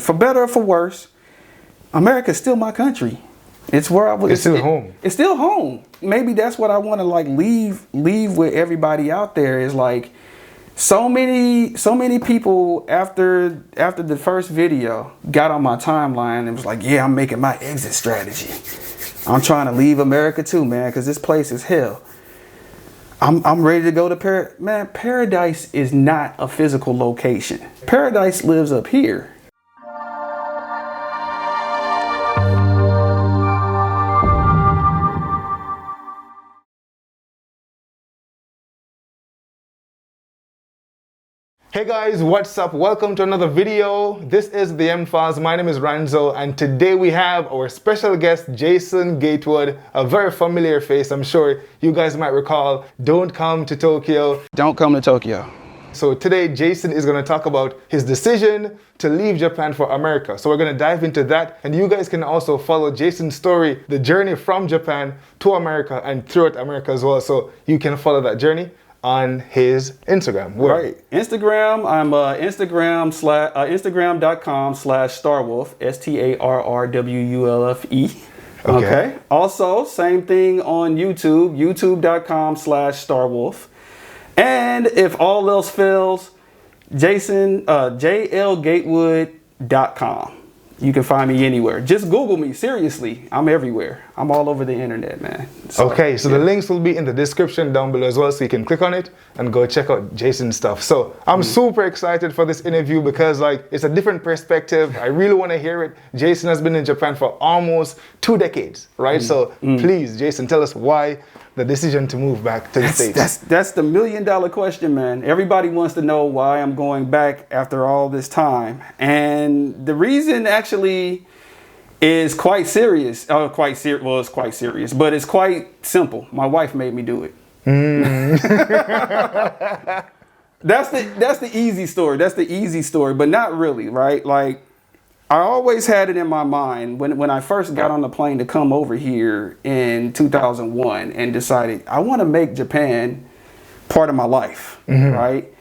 for better or for worse, America's still my country. It's where I was. It's still home. It's still home. Maybe that's what I want to like leave with everybody out there is like so many people after the first video got on my timeline and was like, yeah, I'm making my exit strategy. I'm trying to leave America too, man, because this place is hell. I'm ready to go to paradise. Man, paradise is not a physical location. Paradise lives up here. Hey guys, what's up? Welcome to another video. This is the MFiles. My name is Ranzo, and today we have our special guest, Jason Gatewood, a very familiar face. I'm sure you guys might recall, Don't Come to Tokyo. Don't come to Tokyo. So today, Jason is going to talk about his decision to leave Japan for America. So we're going to dive into that, and you guys can also follow Jason's story, the journey from Japan to America and throughout America as well. So you can follow that journey on his Instagram. Right. Instagram, I'm Instagram.com/Starwolf, STARRWULFE. Okay. Also, same thing on YouTube, youtube.com/Starwolf. And if all else fails, Jason, JLGatewood.com. You can find me anywhere. Just Google me. Seriously, I'm everywhere. I'm all over the internet, man. So, okay, so the links will be in the description down below as well, so you can click on it and go check out Jason's stuff. So I'm super excited for this interview because like it's a different perspective. I really want to hear it. Jason has been in Japan for almost 2 decades, right? So please, Jason, tell us why the decision to move back to the States. That's the $1 million question, man. Everybody wants to know why I'm going back after all this time. And the reason actually is quite serious. Well, it's quite serious, but it's quite simple. My wife made me do it. That's the easy story. That's the easy story, but not really, right? Like, I always had it in my mind when I first got on the plane to come over here in 2001 and decided I want to make Japan part of my life, right?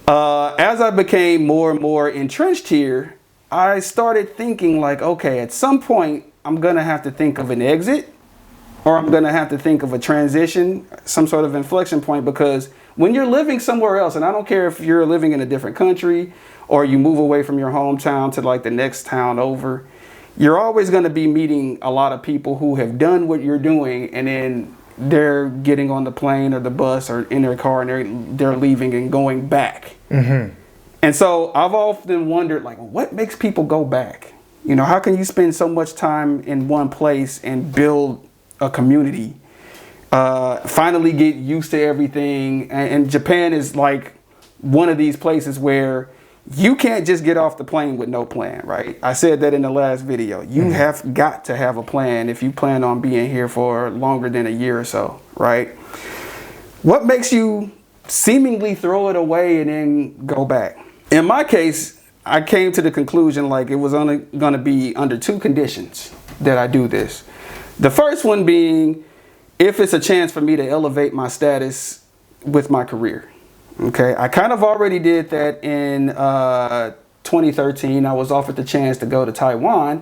As I became more and more entrenched here, I started thinking like, okay, at some point I'm going to have to think of an exit, or I'm going to have to think of a transition, some sort of inflection point, because when you're living somewhere else, and I don't care if you're living in a different country or you move away from your hometown to like the next town over, you're always going to be meeting a lot of people who have done what you're doing, and then they're getting on the plane or the bus or in their car and they're leaving and going back. And so I've often wondered, like, what makes people go back? You know, how can you spend so much time in one place and build a community, finally get used to everything? And Japan is like one of these places where you can't just get off the plane with no plan, right? I said that in the last video. You have got to have a plan if you plan on being here for longer than a year or so, right? What makes you seemingly throw it away and then go back? In my case, I came to the conclusion like it was only going to be under 2 conditions that I do this. The first one being if it's a chance for me to elevate my status with my career. Okay, I kind of already did that in 2013. I was offered the chance to go to Taiwan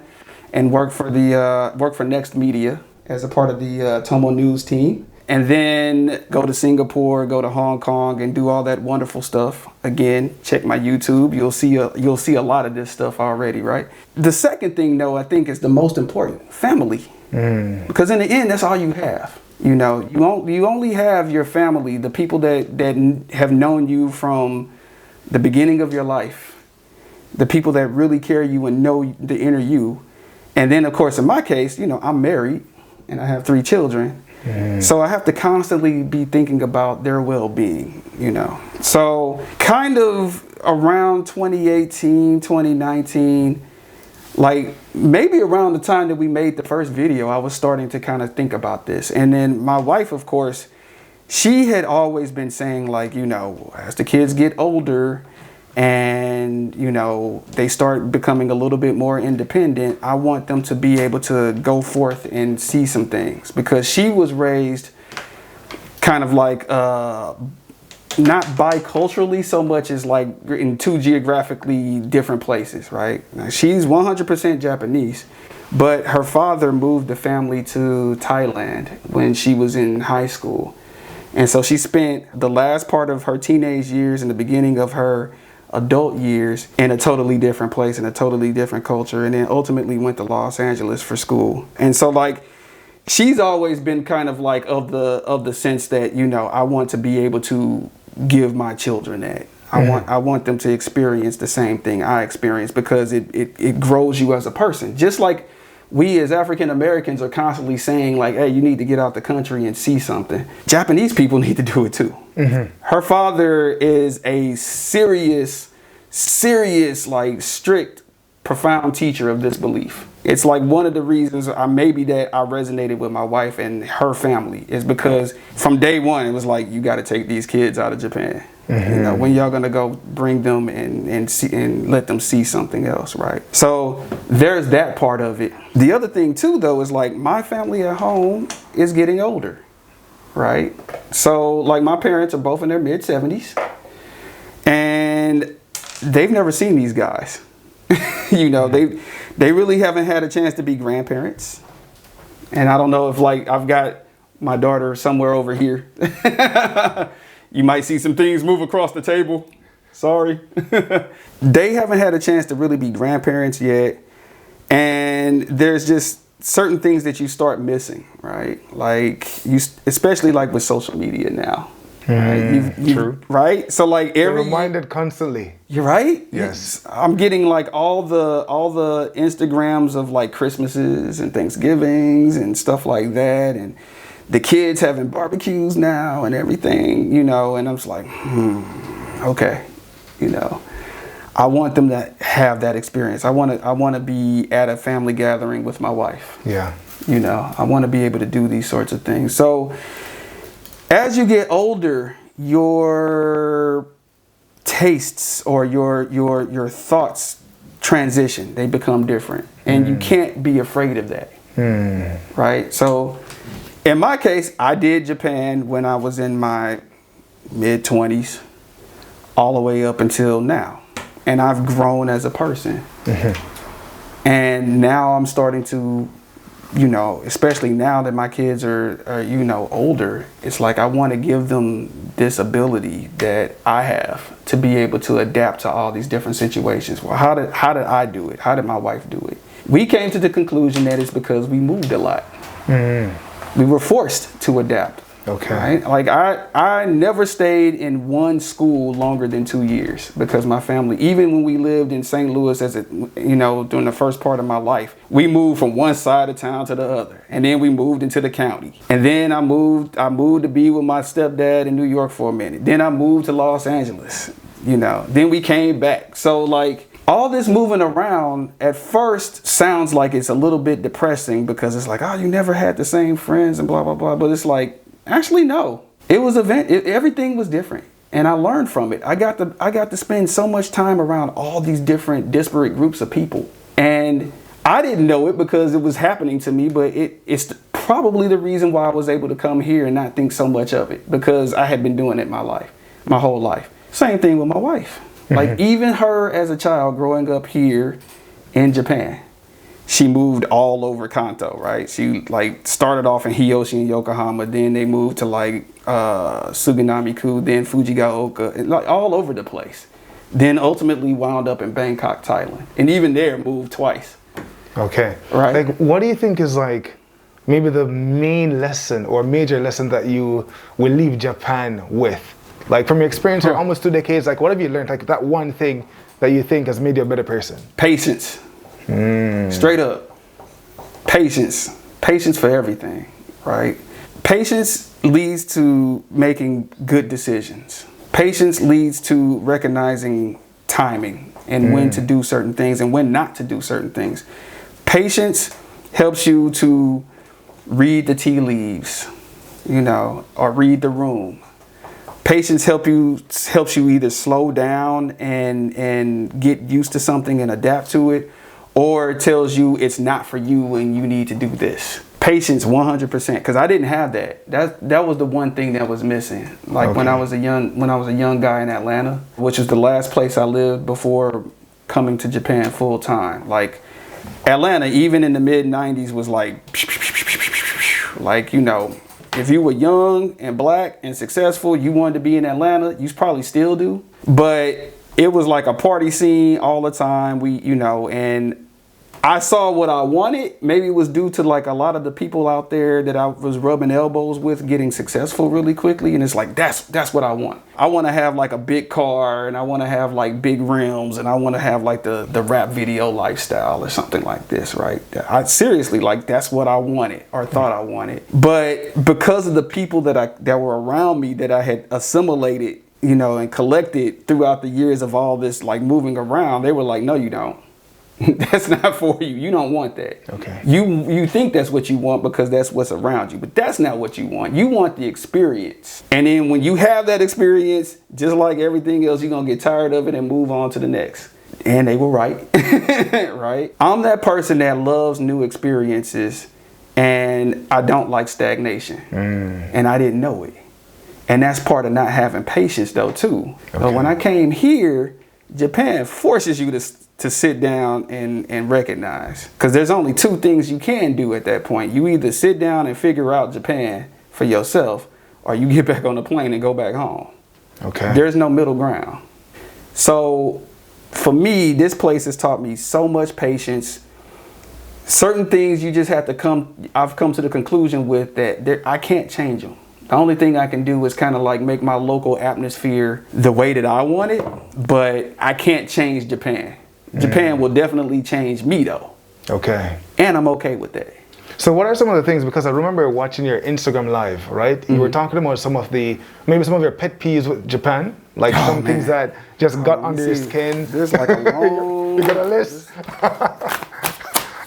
and work for Next Media as a part of the Tomo News team, and then go to Singapore, go to Hong Kong, and do all that wonderful stuff. Again, check my YouTube. You'll see a lot of this stuff already, right? The second thing, though, I think is the most important: family, because in the end, that's all you have. You know, you only have your family, the people that have known you from the beginning of your life, the people that really care you and know the inner you. And then, of course, in my case, you know, I'm married and I have 3 children. So I have to constantly be thinking about their well-being, you know. So kind of around 2018, 2019, like maybe around the time that we made the first video, I was starting to kind of think about this. And then my wife, of course, she had always been saying like, you know, as the kids get older and, you know, they start becoming a little bit more independent, I want them to be able to go forth and see some things, because she was raised kind of like not biculturally so much as like in two geographically different places, right? Now, she's 100% Japanese, but her father moved the family to Thailand when she was in high school. And so she spent the last part of her teenage years and the beginning of her adult years in a totally different place, in a totally different culture, and then ultimately went to Los Angeles for school. And so like, she's always been kind of like of the sense that, you know, I want to be able to give my children that. I want them to experience the same thing I experienced, because it grows you as a person. Just like we as African Americans are constantly saying like, hey, you need to get out the country and see something. Japanese people need to do it too. Her father is a serious, like strict, profound teacher of this belief. It's like one of the reasons maybe that I resonated with my wife and her family is because from day one, it was like, you got to take these kids out of Japan. You know, when y'all gonna go bring them and see, and let them see something else, right? So there's that part of it. The other thing too, though, is like my family at home is getting older, right? So like my parents are both in their mid 70s, and they've never seen these guys. You know, they really haven't had a chance to be grandparents. And I don't know if like I've got my daughter somewhere over here. You might see some things move across the table. Sorry. They haven't had a chance to really be grandparents yet. And there's just certain things that you start missing, right? Like especially like with social media now. Right? True. Right? So like You're reminded constantly. You're right? Yes. I'm getting like all the Instagrams of like Christmases and Thanksgivings and stuff like that, and the kids having barbecues now and everything, you know, and I'm just like, okay, you know, I want them to have that experience. I want to be at a family gathering with my wife. Yeah. You know, I want to be able to do these sorts of things. So as you get older, your tastes or your thoughts transition. They become different, and you can't be afraid of that. Right? So in my case, I did Japan when I was in my mid 20s all the way up until now, and I've grown as a person. And now I'm starting to, you know, especially now that my kids are you know, older, it's like I want to give them this ability that I have to be able to adapt to all these different situations. Well, how did I do it? How did my wife do it? We came to the conclusion that it's because we moved a lot. We were forced to adapt. Okay. Right? Like I never stayed in one school longer than 2 years because my family, even when we lived in St. Louis you know, during the first part of my life, we moved from one side of town to the other. And then we moved into the county. And then I moved to be with my stepdad in New York for a minute. Then I moved to Los Angeles, you know, then we came back. So like all this moving around at first sounds like it's a little bit depressing because it's like, oh, you never had the same friends and blah, blah, blah. But it's like, actually, no. It was everything was different, and I learned from it. I got to spend so much time around all these different disparate groups of people, and I didn't know it because it was happening to me. But it's probably the reason why I was able to come here and not think so much of it, because I had been doing it my whole life. Same thing with my wife. Like even her as a child growing up here in Japan. She moved all over Kanto, right? She like started off in Hiyoshi and Yokohama, then they moved to like Suganami-ku, then Fujigaoka, like all over the place. Then ultimately wound up in Bangkok, Thailand, and even there moved twice. Okay. Right. Like, what do you think is like maybe the main lesson or major lesson that you will leave Japan with? Like from your experience here, almost 2 decades, like what have you learned? Like that one thing that you think has made you a better person? Patience. Straight up. Patience for everything, right? Patience leads to making good decisions. Patience leads to recognizing timing and when to do certain things and when not to do certain things. Patience helps you to read the tea leaves, you know, or read the room. Patience helps you either slow down and get used to something and adapt to it, or it tells you it's not for you and you need to do this. Patience, 100%, because I didn't have that. That was the one thing that was missing. Like when I was a young guy in Atlanta, which is the last place I lived before coming to Japan full time. Like Atlanta, even in the mid 90s, was like, you know, if you were young and black and successful, you wanted to be in Atlanta. You probably still do, but it was like a party scene all the time. And I saw what I wanted. Maybe it was due to like a lot of the people out there that I was rubbing elbows with getting successful really quickly. And it's like, that's what I want. I want to have like a big car, and I want to have like big rims, and I want to have like the rap video lifestyle or something like this, right? I seriously, like, that's what I wanted or thought I wanted. But because of the people that were around me that I had assimilated, you know, and collected throughout the years of all this like moving around, they were like, no, you don't. That's not for you. You don't want that. Okay. You think that's what you want because that's what's around you, but that's not what you want. You want the experience. And then when you have that experience, just like everything else, you're going to get tired of it and move on to the next. And they were right. Right? I'm that person that loves new experiences, and I don't like stagnation. And I didn't know it. And that's part of not having patience though too. Okay. But when I came here, Japan forces you to sit down and recognize, because there's only two things you can do at that point. You either sit down and figure out Japan for yourself, or you get back on the plane and go back home. Okay. There's no middle ground. So for me, this place has taught me so much patience. Certain things you just have to I've come to the conclusion with that I can't change them. The only thing I can do is kind of like make my local atmosphere the way that I want it, but I can't change Japan. Japan will definitely change me though. Okay. And I'm okay with that. So what are some of the things, because I remember watching your Instagram live, right? You were talking about maybe some of your pet peeves with Japan, like some things that just got under your skin. There's like a long... You got a list?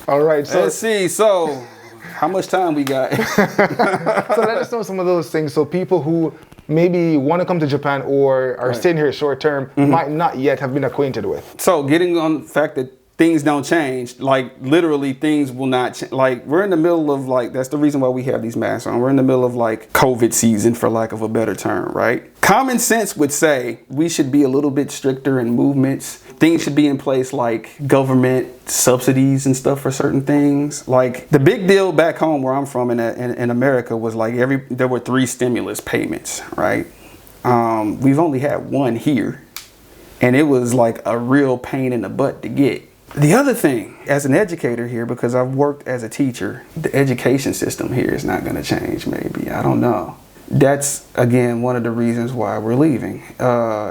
All right. So let's see. So how much time we got? So let us know some of those things. So people who maybe want to come to Japan or are staying here short term might not yet have been acquainted with. So getting on the fact that things don't change, like literally things will not change. Like we're in the middle of like, that's the reason why we have these masks on. We're in the middle of like COVID season, for lack of a better term, right? Common sense would say we should be a little bit stricter in movements. Things should be in place like government subsidies and stuff for certain things. Like the big deal back home where I'm from in America was like there were 3 stimulus payments, right? We've only had one here, and it was like a real pain in the butt to get. The other thing, as an educator here, because I've worked as a teacher, the education system here is not going to change, maybe. I don't know. That's, again, one of the reasons why we're leaving,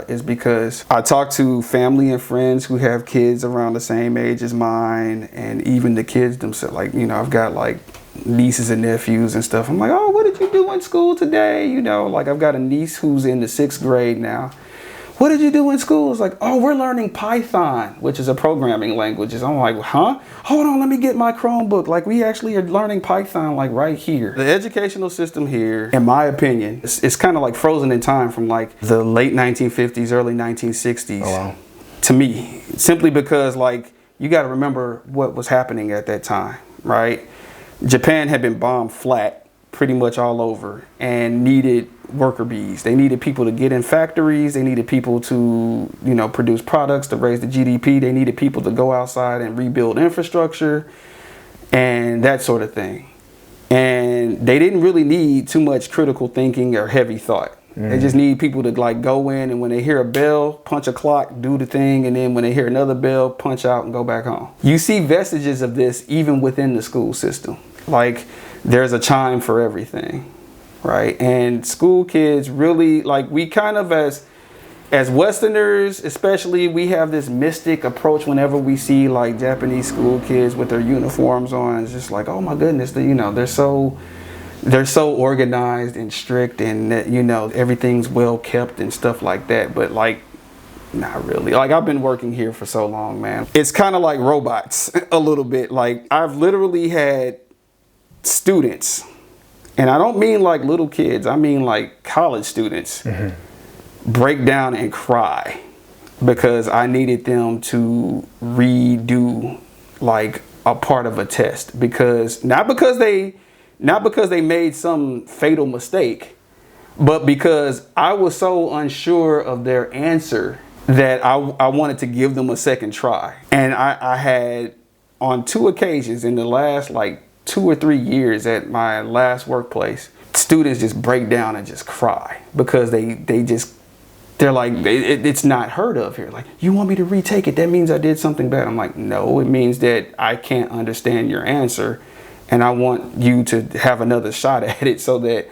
is because I talk to family and friends who have kids around the same age as mine, and even the kids themselves. Like, you know, I've got like nieces and nephews and stuff. I'm like, oh, what did you do in school today? You know, like I've got a niece who's in the 6th grade now. What did you do in school? It's like, oh, we're learning Python, which is a programming language. I'm like, huh? Hold on, let me get my Chromebook. Like, we actually are learning Python, like right here. The educational system here, in my opinion, it's kind of like frozen in time from like the late 1950s, early 1960s. Oh, wow. To me, simply because like, you got to remember what was happening at that time, right? Japan had been bombed flat pretty much all over and needed worker bees. They needed people to get in factories. They needed people to, you know, produce products to raise the GDP. They needed people to go outside and rebuild infrastructure and that sort of thing. And they didn't really need too much critical thinking or heavy thought. They just need people to like go in, and when they hear a bell, punch a clock, do the thing, and then when they hear another bell, punch out and go back home. You see vestiges of this even within the school system. Like there's a chime for everything. Right. And school kids really, like, we kind of as Westerners, especially, we have this mystic approach whenever we see like Japanese school kids with their uniforms on. It's just like, oh my goodness, you know, they're so organized and strict, and you know, everything's well kept and stuff like that. But like, not really. Like, I've been working here for so long, man. It's kind of like robots a little bit. Like, I've literally had students, and I don't mean like little kids, I mean like college students, break down and cry because I needed them to redo like a part of a test, because not because they not because they made some fatal mistake, but because I was so unsure of their answer that I wanted to give them a second try. And I had, on 2 occasions in the last like 2 or 3 years at my last workplace, students just break down and just cry because they're like, it's not heard of here. Like, you want me to retake it? That means I did something bad. I'm like, no, it means that I can't understand your answer, and I want you to have another shot at it so that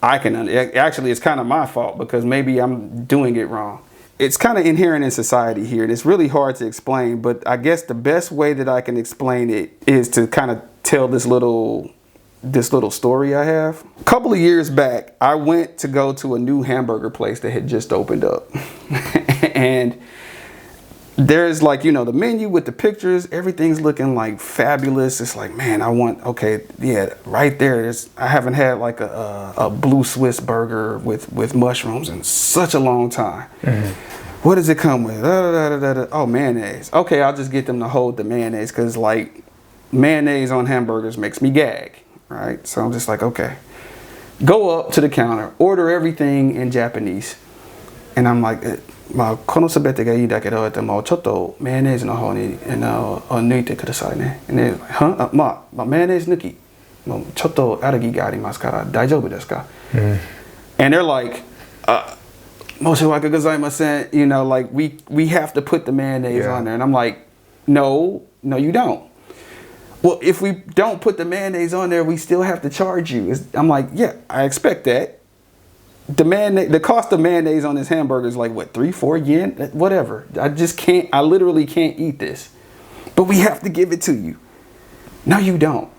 I can. Actually, it's kind of my fault because maybe I'm doing it wrong. It's kind of inherent in society here, and it's really hard to explain, but I guess the best way that I can explain it is to kind of tell this little story I have. A couple of years back, I went to go to a new hamburger place that had just opened up. And there's like, you know, the menu with the pictures, everything's looking like fabulous. It's like, man, okay, yeah, right there. I haven't had like a blue Swiss burger with mushrooms in such a long time. What does it come with? Oh, mayonnaise. Okay, I'll just get them to hold the mayonnaise because like mayonnaise on hamburgers makes me gag. Right, so I'm just like, okay, go up to the counter, order everything in Japanese, and I'm like, まあこの全てがいいだけど、でもちょっとマヨネーズの方に抜いてくださいね。で、まあマヨネーズ抜き、もうちょっとアレルギーがありますから大丈夫ですか? And they're like, 申し訳ございません. You know, like we have to put the mayonnaise on there, and I'm like, no, you don't. Well, if we don't put the mayonnaise on there, we still have to charge you. I'm like, yeah, I expect that. The cost of mayonnaise on this hamburger is like, what, 3-4 yen? Whatever. I literally can't eat this. But we have to give it to you. No, you don't.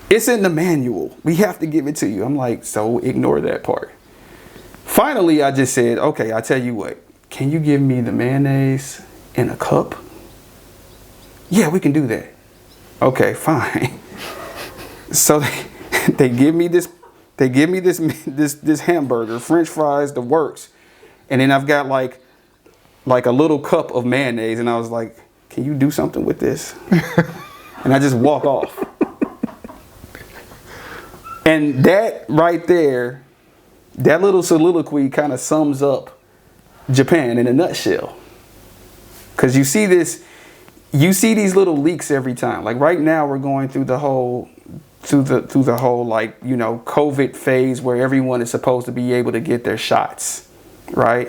It's in the manual. We have to give it to you. I'm like, so ignore that part. Finally, I just said, okay, I'll tell you what. Can you give me the mayonnaise in a cup? Yeah, we can do that. Okay, fine. So they give me this hamburger, French fries, the works, and then I've got like a little cup of mayonnaise, and I was like, "Can you do something with this?" And I just walk off. And that right there, that little soliloquy kind of sums up Japan in a nutshell. Because you see these little leaks every time. Like right now, we're going through the whole like, you know, COVID phase where everyone is supposed to be able to get their shots, right?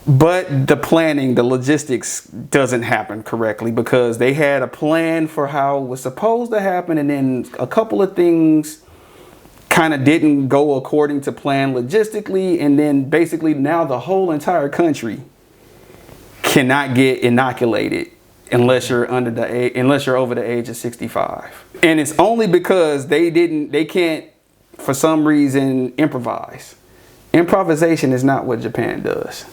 But the planning, the logistics doesn't happen correctly because they had a plan for how it was supposed to happen, and then a couple of things kind of didn't go according to plan logistically, and then basically now the whole entire country cannot get inoculated unless you're over the age of 65. And it's only because they can't, for some reason, improvise. Improvisation is not what Japan does.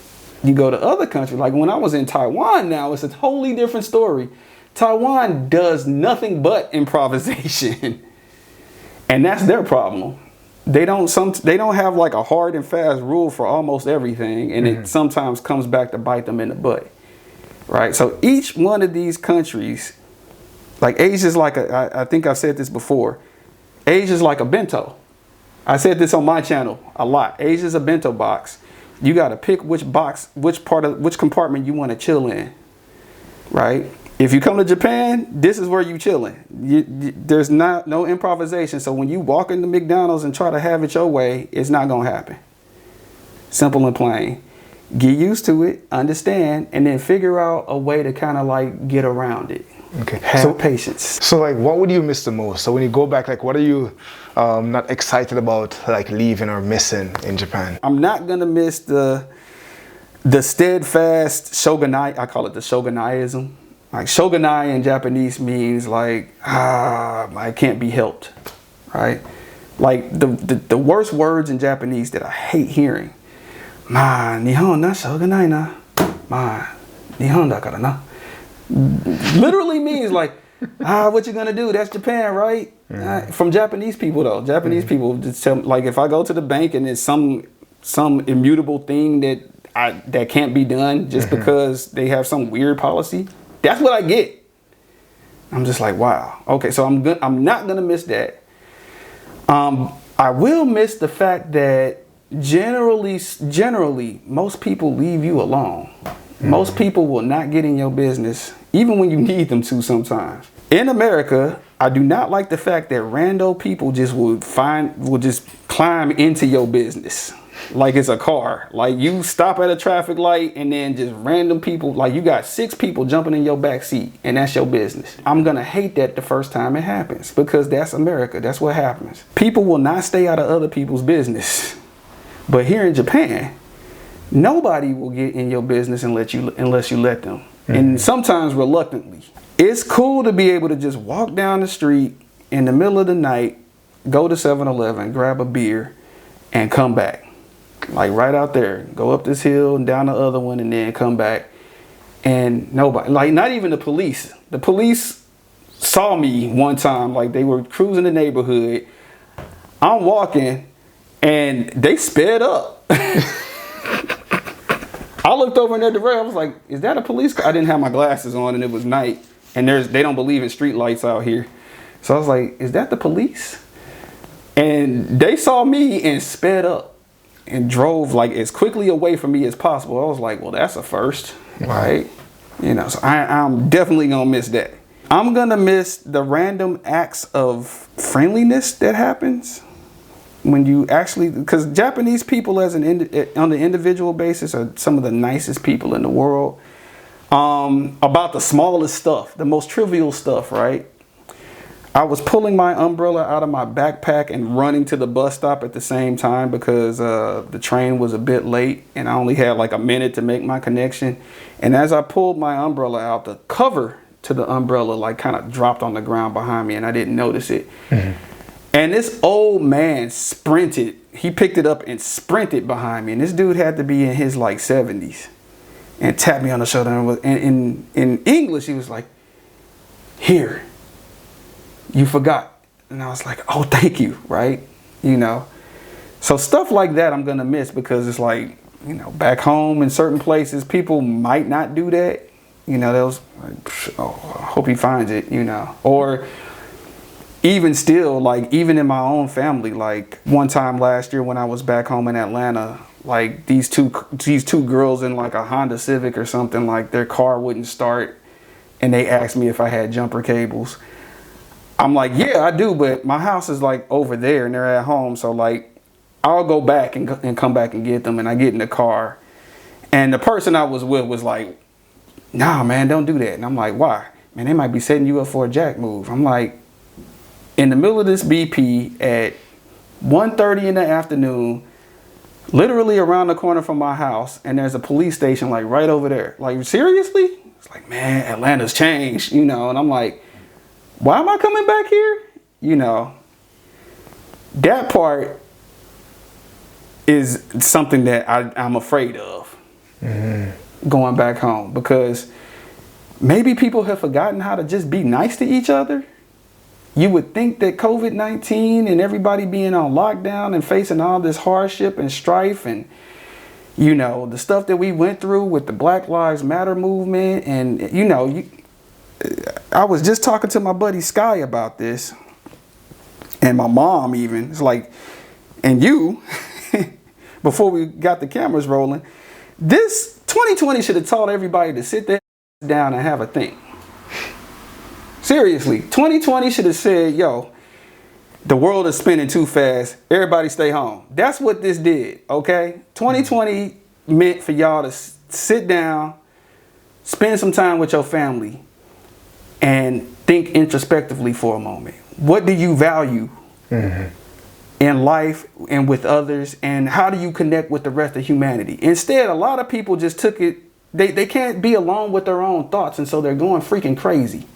You go to other countries, like when I was in Taiwan now, it's a totally different story. Taiwan does nothing but improvisation. And that's their problem. They don't have like a hard and fast rule for almost everything, and it sometimes comes back to bite them in the butt. Right, so each one of these countries, like Asia's like I think I've said this before, Asia's like a bento. I said this on my channel a lot. Asia's a bento box. You got to pick which compartment you want to chill in, right? If you come to Japan, this is where you chilling. There's no improvisation. So when you walk into McDonald's and try to have it your way, it's not gonna happen. Simple and plain. Get used to it, understand, and then figure out a way to kind of like get around it. Okay. Have patience. So like, what would you miss the most? So when you go back, like, what are you not excited about, like, leaving or missing in Japan? I'm not gonna miss the steadfast shogunai. I call it the shogunaiism. Like shogunai in Japanese means like, I can't be helped, right? Like the worst words in Japanese that I hate hearing. Ma, Nihon na shogunai na. Ma, Nihon dakara na. Literally means like, what you gonna do? That's Japan, right? From Japanese people though. Japanese people just tell, like, if I go to the bank and it's some immutable thing that can't be done just because they have some weird policy, that's what I get. I'm just like, wow. Okay, so I'm not gonna miss that. I will miss the fact that generally, most people leave you alone. Most people will not get in your business, even when you need them to sometimes. In America, I do not like the fact that rando people will just climb into your business like it's a car. Like you stop at a traffic light and then just random people, like you got 6 people jumping in your back seat and that's your business. I'm gonna hate that the first time it happens because that's America. That's what happens. People will not stay out of other people's business. But here in Japan, nobody will get in your business unless you let them. And sometimes reluctantly. It's cool to be able to just walk down the street in the middle of the night, go to 7-Eleven, grab a beer, and come back. Like right out there. Go up this hill and down the other one and then come back. And nobody, like not even the police. The police saw me one time, like they were cruising the neighborhood. I'm walking and they sped up. I looked over in their direction. I was like, is that a police car? I didn't have my glasses on and it was night. And they don't believe in street lights out here. So I was like, is that the police? And they saw me and sped up and drove like as quickly away from me as possible. I was like, well, that's a first, right? You know, so I'm definitely gonna miss that. I'm gonna miss the random acts of friendliness that happens when you actually, because Japanese people on the individual basis are some of the nicest people in the world. About the smallest stuff, the most trivial stuff, right? I was pulling my umbrella out of my backpack and running to the bus stop at the same time because the train was a bit late and I only had like a minute to make my connection. And as I pulled my umbrella out, the cover to the umbrella like kind of dropped on the ground behind me and I didn't notice it. And this old man sprinted. He picked it up and sprinted behind me. And this dude had to be in his like 70s. And tapped me on the shoulder and in English he was like, here, you forgot. And I was like, oh, thank you, right? You know, so stuff like that I'm gonna miss because it's like, you know, back home in certain places people might not do that. You know, those like, oh, I hope he finds it, you know. Or even still, like even in my own family, like one time last year when I was back home in Atlanta, like these two girls in like a Honda Civic or something, like their car wouldn't start and they asked me if I had jumper cables. I'm like, yeah, I do, but my house is like over there and they're at home. So like I'll go back and come back and get them. And I get in the car and the person I was with was like, nah, man, don't do that. And I'm like, why? Man, they might be setting you up for a jack move. I'm like, in the middle of this BP at 1:30 in the afternoon, literally around the corner from my house, and there's a police station like right over there. Like, seriously? It's like, man, Atlanta's changed, you know. And I'm like, why am I coming back here? You know, that part is something that I'm afraid of going back home because maybe people have forgotten how to just be nice to each other. You would think that COVID-19 and everybody being on lockdown and facing all this hardship and strife and, you know, the stuff that we went through with the Black Lives Matter movement. And, you know, I was just talking to my buddy Sky about this and my mom even. It's like, and you, before we got the cameras rolling, this 2020 should have taught everybody to sit there down and have a think. Seriously, 2020 should have said, yo, the world is spinning too fast. Everybody stay home. That's what this did, okay? 2020 meant for y'all to sit down, spend some time with your family, and think introspectively for a moment. What do you value in life and with others? And how do you connect with the rest of humanity? Instead, a lot of people just took it, they can't be alone with their own thoughts, and so they're going freaking crazy.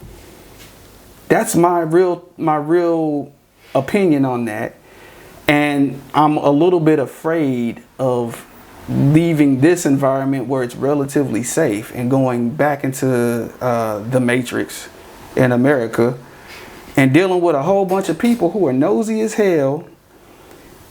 That's my real opinion on that. And I'm a little bit afraid of leaving this environment where it's relatively safe and going back into the matrix in America and dealing with a whole bunch of people who are nosy as hell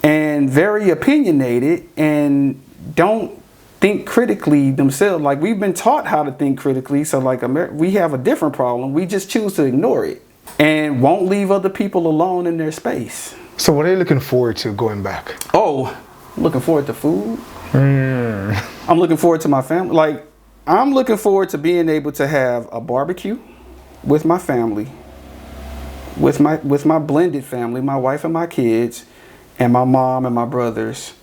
and very opinionated and don't think critically themselves. Like, we've been taught how to think critically, so like we have a different problem. We just choose to ignore it and won't leave other people alone in their space. So what are you looking forward to going back? Oh, looking forward to food. I'm looking forward to my family. Like, I'm looking forward to being able to have a barbecue with my family, with my blended family, my wife and my kids, and my mom and my brothers,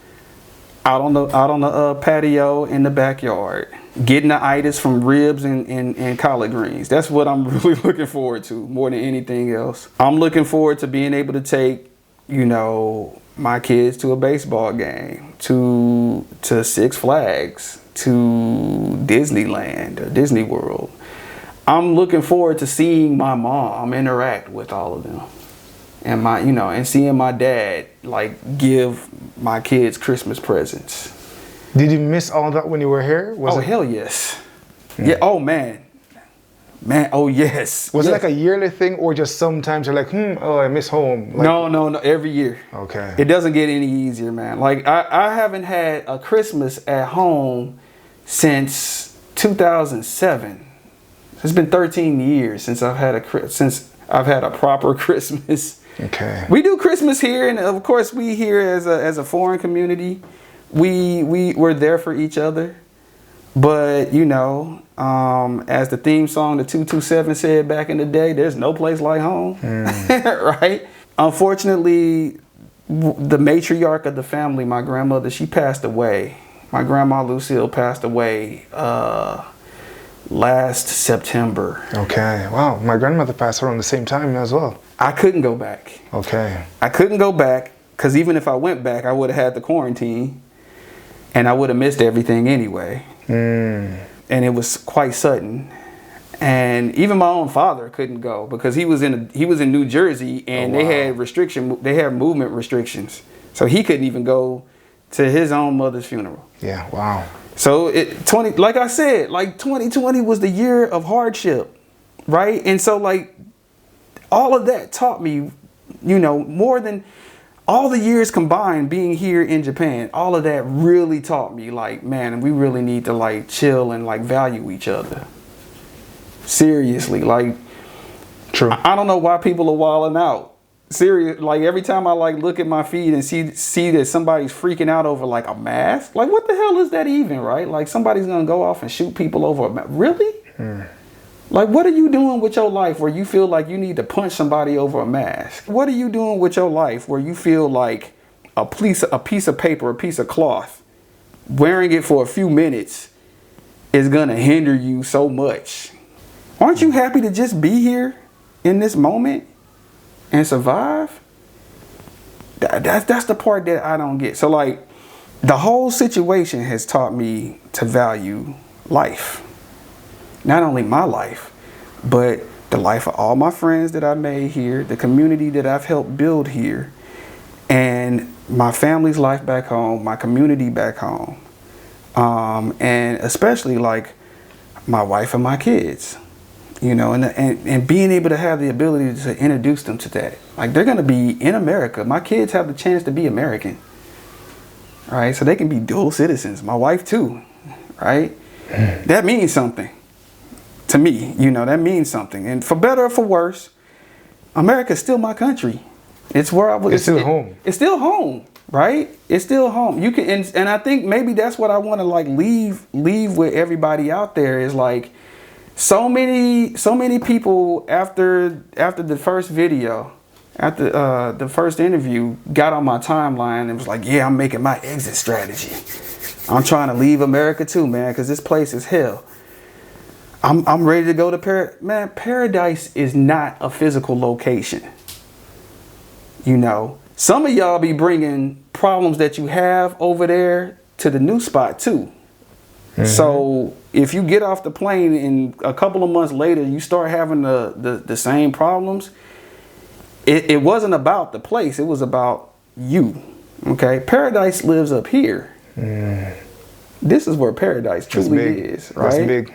out on the patio in the backyard, getting the itis from ribs and collard greens. That's what I'm really looking forward to more than anything else. I'm looking forward to being able to take, you know, my kids to a baseball game, to Six Flags, to Disneyland or Disney World. I'm looking forward to seeing my mom interact with all of them, and and seeing my dad like give my kids Christmas presents. Did you miss all that when you were here? Hell yes. Yeah. Oh man. Oh yes. Was it like a yearly thing, or just sometimes you're like, I miss home? Like, no. Every year. Okay. It doesn't get any easier, man. Like I haven't had a Christmas at home since 2007. It's been 13 years since I've had a proper Christmas. Okay. We do Christmas here, and of course we here as a foreign community, we're there for each other. But you know, as the theme song, the 227 said back in the day, there's no place like home, right? Unfortunately, the matriarch of the family, my grandmother, she passed away. My grandma Lucille passed away last September. Okay. Wow. My grandmother passed around the same time as well. I couldn't go back. Okay. I couldn't go back because even if I went back, I would have had the quarantine, and I would have missed everything anyway. And it was quite sudden, and even my own father couldn't go because he was in New Jersey, and they had movement restrictions, so he couldn't even go to his own mother's funeral. Yeah. Wow. So like I said, like 2020 was the year of hardship, right? And so like all of that taught me, you know, more than all the years combined being here in Japan, all of that really taught me, like, man, we really need to like chill and like value each other. Seriously, like, true. I don't know why people are wilding out. Serious, like every time I like look at my feed and see that somebody's freaking out over like a mask, like what the hell is that even, right? Like somebody's gonna go off and shoot people over a mask. Really? Like, what are you doing with your life where you feel like you need to punch somebody over a mask? What are you doing with your life where you feel like a piece of paper, a piece of cloth, wearing it for a few minutes is gonna hinder you so much? Aren't you happy to just be here in this moment and survive? That's the part that I don't get. So like, the whole situation has taught me to value life. Not only my life, but the life of all my friends that I made here, the community that I've helped build here, and my family's life back home, my community back home, and especially like my wife and my kids, you know, and being able to have the ability to introduce them to that. Like, they're gonna be in America. My kids have the chance to be American, right? So they can be dual citizens. My wife too, right? That means something. To me, you know, that means something. And for better or for worse, America is still my country. It's where I was. It's still home. It's still home, right? It's still home. You can, and I think maybe that's what I want to like leave with everybody out there is like, so many people after the first video, after the first interview, got on my timeline and was like, yeah, I'm making my exit strategy. I'm trying to leave America too, man, because this place is hell. I'm ready to go to paradise. Man, paradise is not a physical location. You know, some of y'all be bringing problems that you have over there to the new spot too. So if you get off the plane and a couple of months later you start having the same problems, it wasn't about the place. It was about you. Okay, paradise lives up here. This is where paradise truly is, right? That's big.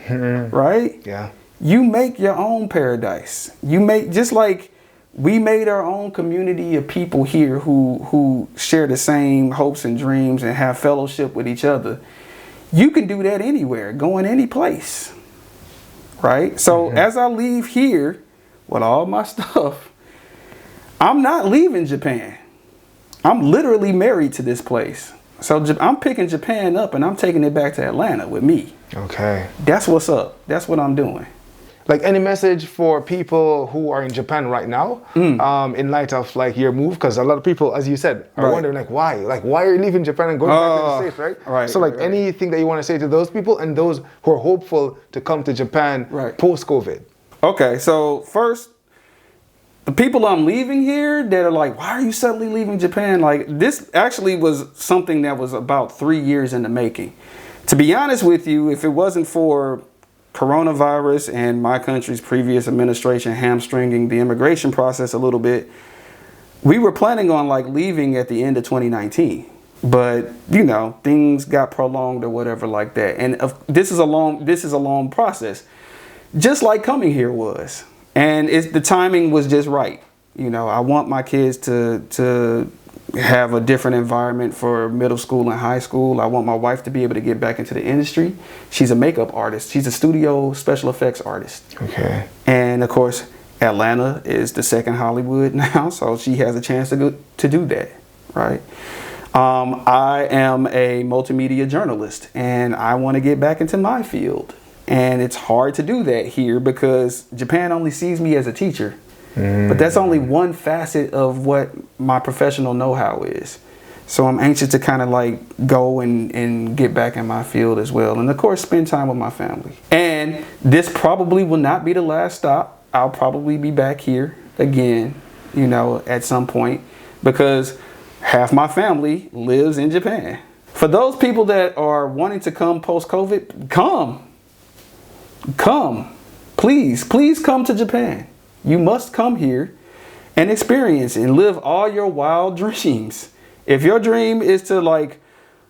Right? Yeah. You make your own paradise. You make, just like we made our own community of people here who share the same hopes and dreams and have fellowship with each other. You can do that anywhere, going any place, right? So as I leave here with all my stuff, I'm not leaving Japan. I'm literally married to this place. So I'm picking Japan up and I'm taking it back to Atlanta with me. Okay. That's what's up. That's what I'm doing. Like any message for people who are in Japan right now, in light of like your move? Because a lot of people, as you said, are wondering like why? Like why are you leaving Japan and going back to the States, right? Right. So like anything that you want to say to those people and those who are hopeful to come to Japan post-COVID? Okay, so first, the people I'm leaving here that are like, why are you suddenly leaving Japan? Like this actually was something that was about 3 years in the making. To be honest with you, if it wasn't for coronavirus and my country's previous administration hamstringing the immigration process a little bit, we were planning on like leaving at the end of 2019. But you know, things got prolonged or whatever like that. And this is a long process, just like coming here was. And the timing was just right. You know, I want my kids to have a different environment for middle school and high school. I want my wife to be able to get back into the industry. She's a makeup artist. She's a studio special effects artist. Okay. And of course, Atlanta is the second Hollywood now, so she has a chance to do that, right? I am a multimedia journalist, and I want to get back into my field. And it's hard to do that here because Japan only sees me as a teacher. But that's only one facet of what my professional know-how is. So I'm anxious to kind of like go and get back in my field as well. And of course, spend time with my family. And this probably will not be the last stop. I'll probably be back here again, you know, at some point, because half my family lives in Japan. For those people that are wanting to come post-COVID, come, please come to Japan. You must come here and experience and live all your wild dreams. If your dream is to like,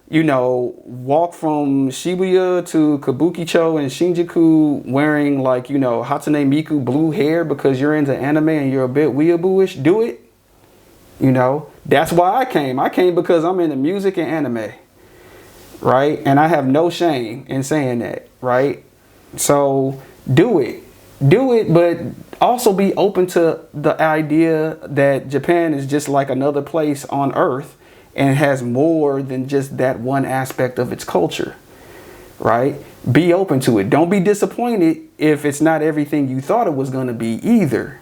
you know, walk from Shibuya to Kabukicho and Shinjuku wearing like, you know, Hatsune Miku blue hair because you're into anime and you're a bit weeaboo-ish, do it. You know, that's why I came. I came because I'm into music and anime, right? And I have no shame in saying that, right? So do it, but also be open to the idea that Japan is just like another place on earth and has more than just that one aspect of its culture, right? Be open to it. Don't be disappointed if it's not everything you thought it was going to be either,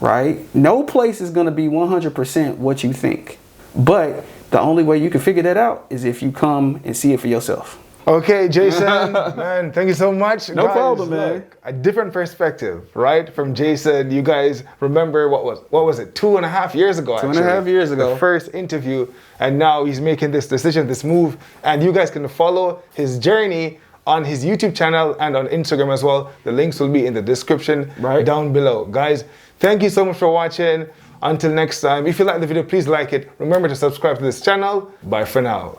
right? No place is going to be 100% what you think. But the only way you can figure that out is if you come and see it for yourself. Okay, Jason, man, thank you so much. No problem, man. Look, a different perspective, right? From Jason, you guys remember what was it? 2.5 years ago, actually. 2.5 years ago. The first interview, and now he's making this decision, this move, and you guys can follow his journey on his YouTube channel and on Instagram as well. The links will be in the description down below. Guys, thank you so much for watching. Until next time, if you like the video, please like it. Remember to subscribe to this channel. Bye for now.